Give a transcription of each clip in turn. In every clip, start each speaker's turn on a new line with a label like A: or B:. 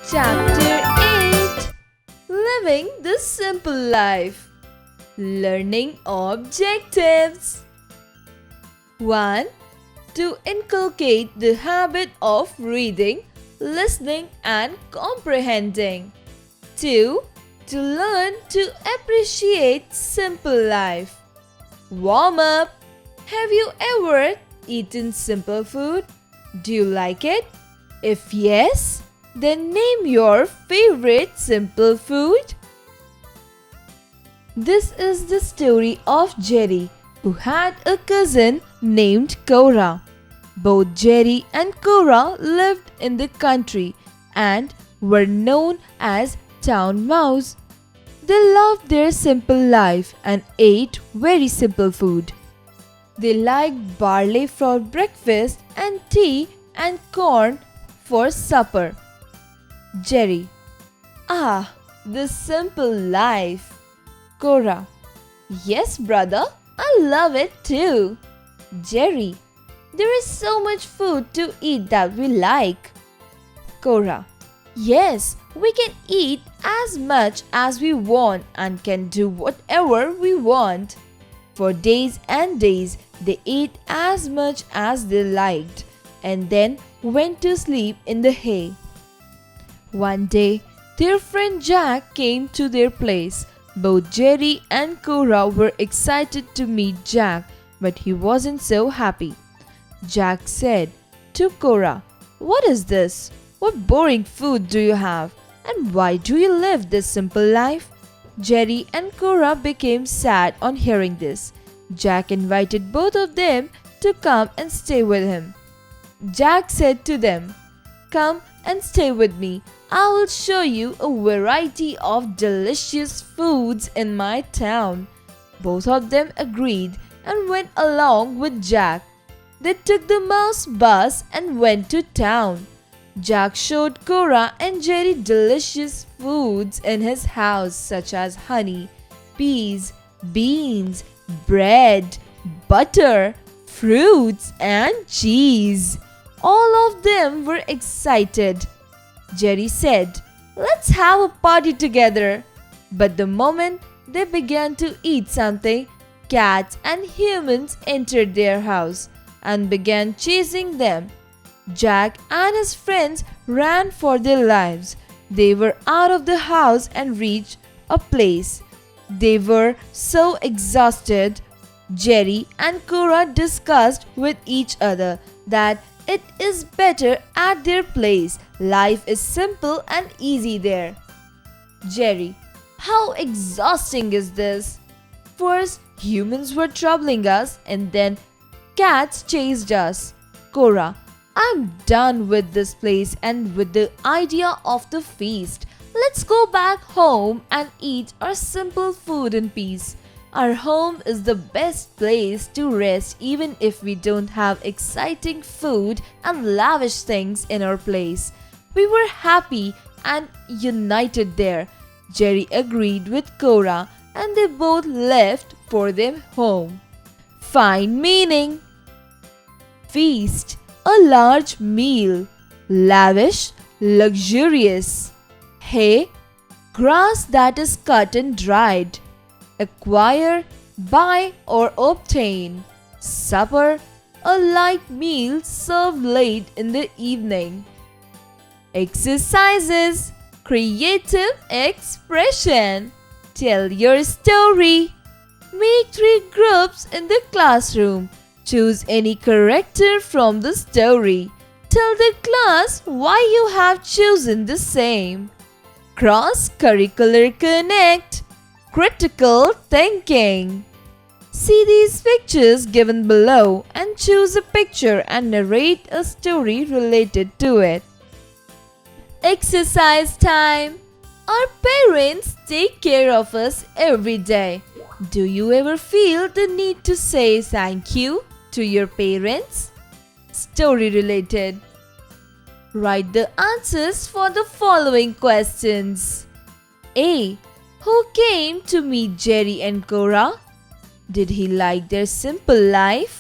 A: Chapter 8 Living the Simple Life. Learning Objectives. 1. To inculcate the habit of reading, listening, and comprehending. 2. To learn to appreciate simple life. Warm up. Have you ever eaten simple food? Do you like it? If yes, then name your favorite simple food. This is the story of Jerry, who had a cousin named Cora. Both Jerry and Cora lived in the country and were known as town mouse. They loved their simple life and ate very simple food. They liked barley for breakfast and tea and corn for supper. Jerry: Ah, the simple life. Cora: Yes, brother, I love it too. Jerry: There is so much food to eat that we like. Cora: Yes, we can eat as much as we want and can do whatever we want. For days and days, they ate as much as they liked and then went to sleep in the hay. One day, their friend Jack came to their place. Both Jerry and Cora were excited to meet Jack, but he wasn't so happy. Jack said to Cora, "What is this? What boring food do you have? And why do you live this simple life?" Jerry and Cora became sad on hearing this. Jack invited both of them to come and stay with him. Jack said to them, "Come and stay with me. I will show you a variety of delicious foods in my town." Both of them agreed and went along with Jack. They took the mouse bus and went to town. Jack showed Cora and Jerry delicious foods in his house such as honey, peas, beans, bread, butter, fruits, and cheese. All of them were excited. Jerry said, "Let's have a party together." But the moment they began to eat something, cats and humans entered their house and began chasing them. Jack and his friends ran for their lives. They were out of the house and reached a place. They were so exhausted. Jerry and Cora discussed with each other that it is better at their place. Life is simple and easy there. Jerry: How exhausting is this? First, humans were troubling us and then cats chased us. Cora: I'm done with this place and with the idea of the feast. Let's go back home and eat our simple food in peace. Our home is the best place to rest even if we don't have exciting food and lavish things in our place. We were happy and united there. Jerry agreed with Cora and they both left for their home. Find meaning. Feast: a large meal. Lavish: luxurious. Hay: grass that is cut and dried. Acquire: buy or obtain. Supper: a light meal served late in the evening. Exercises: creative expression. Tell your story. Make 3 groups in the classroom. Choose any character from the story. Tell the class why you have chosen the same. Cross-curricular connect. Critical thinking. See these pictures given below and choose a picture and narrate a story related to it. Exercise time. Our parents take care of us every day. Do you ever feel the need to say thank you to your parents? Story related. Write the answers for the following questions. A. Who came to meet Jerry and Cora? Did he like their simple life?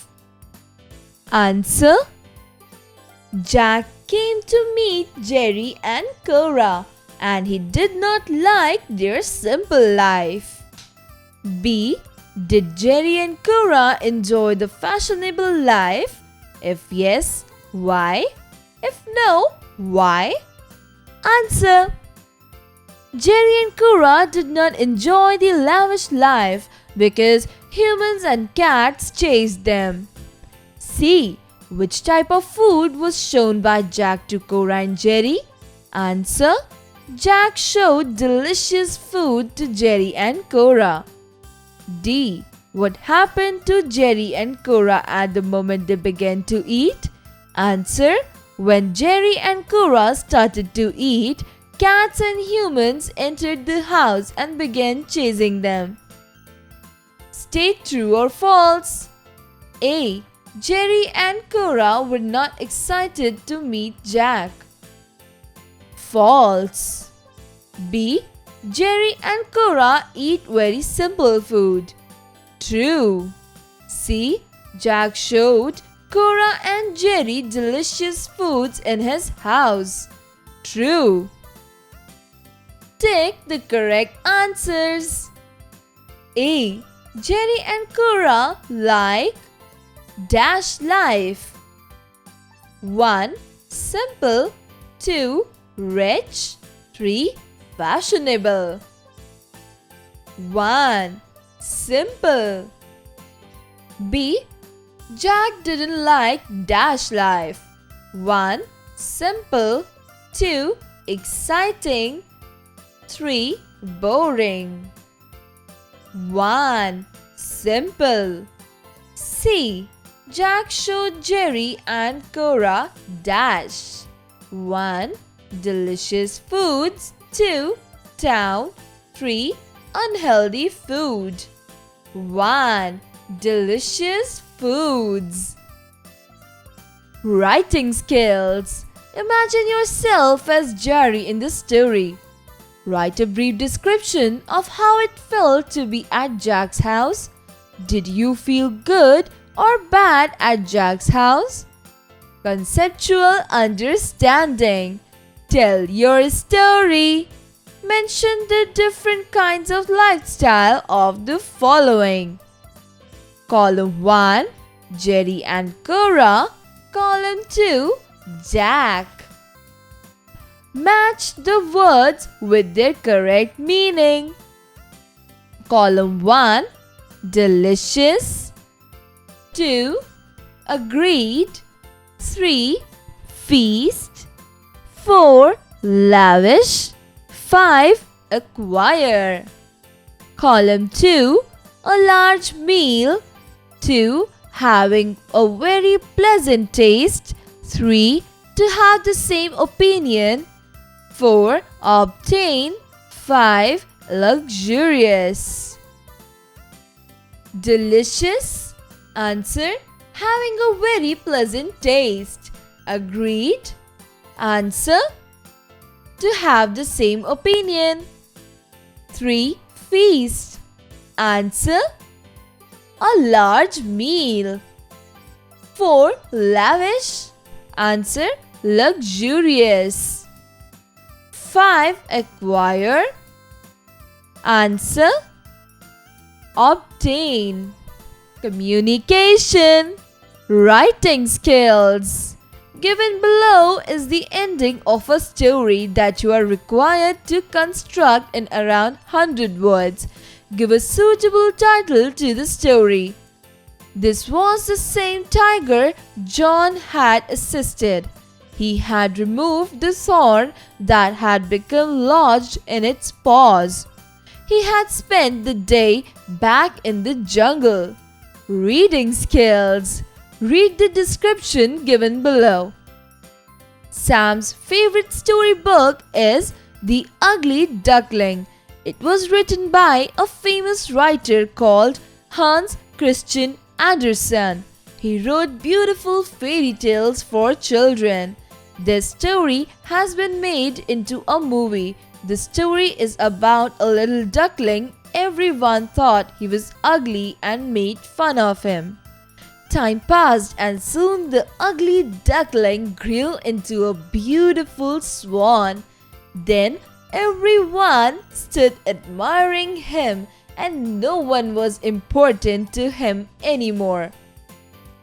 A: Answer: Jack came to meet Jerry and Cora, and he did not like their simple life. B. Did Jerry and Cora enjoy the fashionable life? If yes, why? If no, why? Answer. Jerry and Cora did not enjoy the lavish life because humans and cats chased them. C. Which type of food was shown by Jack to Cora and Jerry? Answer. Jack showed delicious food to Jerry and Cora. D. What happened to Jerry and Cora at the moment they began to eat? Answer. When Jerry and Cora started to eat, cats and humans entered the house and began chasing them. State true or false. A. Jerry and Cora were not excited to meet Jack. False. B. Jerry and Cora eat very simple food. True. C. Jack showed Cora and Jerry delicious foods in his house. True. Take the correct answers. A. Jerry and Cora like dash life. 1. Simple. 2. Rich. 3. Fashionable. 1. Simple. B. Jack didn't like dash life. 1. Simple. 2. Exciting. 3. Boring. 1. Simple. C. Jack showed Jerry and Cora dash. 1. Delicious foods. 2. Town. 3. Unhealthy food. 1. Delicious foods. Writing skills. Imagine yourself as Jerry in the story. Write a brief description of how it felt to be at Jack's house. Did you feel good or bad at Jack's house? Conceptual understanding. Tell your story. Mention the different kinds of lifestyle of the following. Column 1. Jerry and Cora. Column 2. Jack. Match the words with their correct meaning. Column 1. Delicious. 2. Agreed. 3. Feast. 4. Lavish. 5. Acquire. Column 2. A large meal. 2. Having a very pleasant taste. 3. To have the same opinion. 4. Obtain. 5. Luxurious. Delicious. Answer. Having a very pleasant taste. Agreed. Answer. To have the same opinion. 3. Feast. Answer. A large meal. 4. Lavish. Answer. Luxurious. 5. Acquire. Answer. Obtain. Communication. Writing skills. Given below is the ending of a story that you are required to construct in around 100 words. Give a suitable title to the story. This was the same tiger John had assisted. He had removed the thorn that had become lodged in its paws. He had spent the day back in the jungle. Reading skills. Read the description given below. Sam's favorite storybook is The Ugly Duckling. It was written by a famous writer called Hans Christian Andersen. He wrote beautiful fairy tales for children. This story has been made into a movie. The story is about a little duckling. Everyone thought he was ugly and made fun of him. time passed and soon the ugly duckling grew into a beautiful swan. Then everyone stood admiring him and no one was important to him anymore.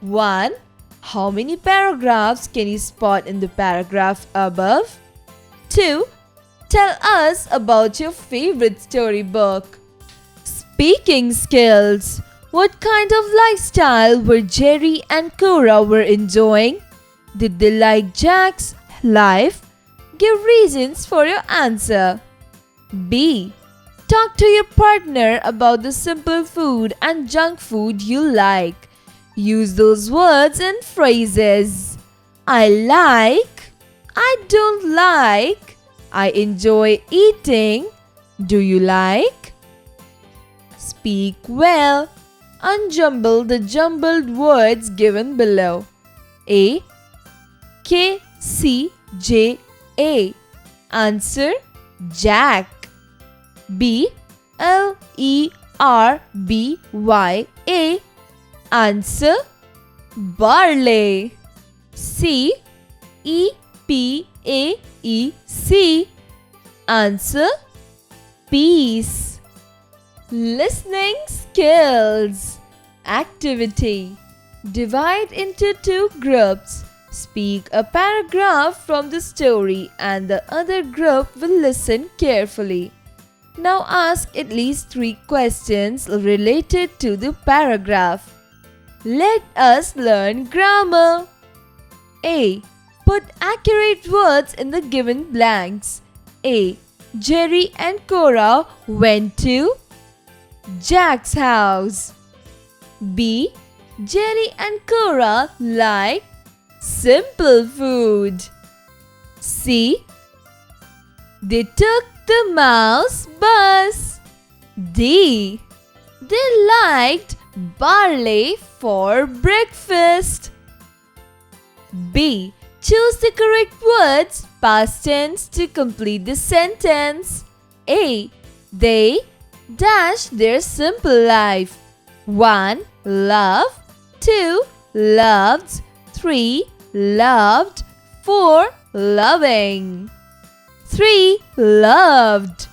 A: 1. How many paragraphs can you spot in the paragraph above? 2. Tell us about your favorite storybook. Speaking skills. What kind of lifestyle were Jerry and Cora were enjoying? Did they like Jack's life? Give reasons for your answer. B. Talk to your partner about the simple food and junk food you like. Use those words and phrases. I like. I don't like. I enjoy eating. Do you like? Speak well. Unjumble the jumbled words given below. A. K. C. J. A. Answer Jack. B. L. E. R. B. Y. A. Answer barley. C. E. P. A. E. C. Answer peace. Listening skills. Activity. Divide into 2 groups. Speak a paragraph from the story and the other group will listen carefully. Now ask at least 3 questions related to the paragraph. Let us learn grammar. A. Put accurate words in the given blanks. A. Jerry and Cora went to Jack's house. B. Jerry and Cora like simple food. C. They took the mouse bus. D. They liked barley for breakfast. B. Choose the correct words, past tense, to complete the sentence. A. They dash their simple life. 1. Love. 2. Loved. 3. Loved. 4. Loving. 3. Loved.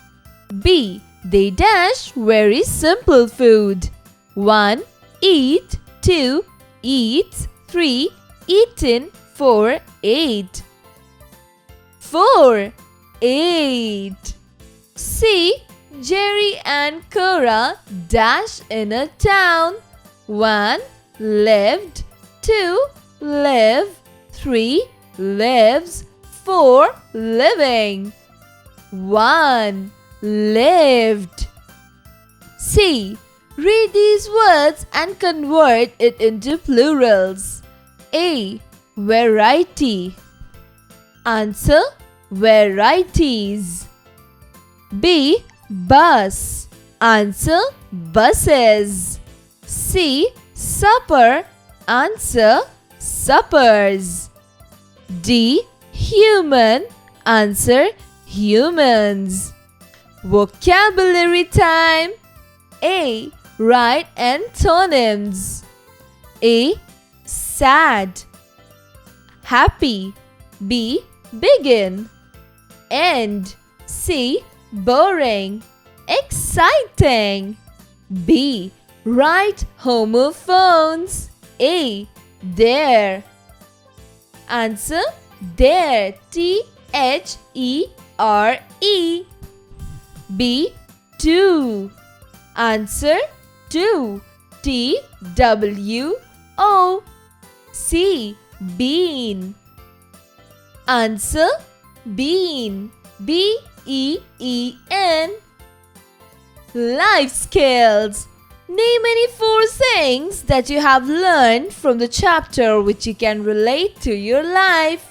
A: B. They dash very simple food. 1. Eat. 2. Eats. 3. Eaten. 4. Ate. 4. Ate. C. Jerry and Cora dash in a town. 1. Lived. 2. Live. 3. Lives. 4. Living. 1. Lived. C. Read these words and convert it into plurals. A. Variety. Answer varieties. B. Bus. Answer buses. C. Supper. Answer suppers. D. Human. Answer humans. Vocabulary time. A. Write antonyms. A. Sad. Happy. B. Begin. End. C. Boring. Exciting. B. Write homophones. A. There. Answer there. T-H-E-R-E. B. To. Answer to. T-W-O. C. Bean. Answer bean. B-E-E-N. Life skills. Name any 4 things that you have learned from the chapter which you can relate to your life.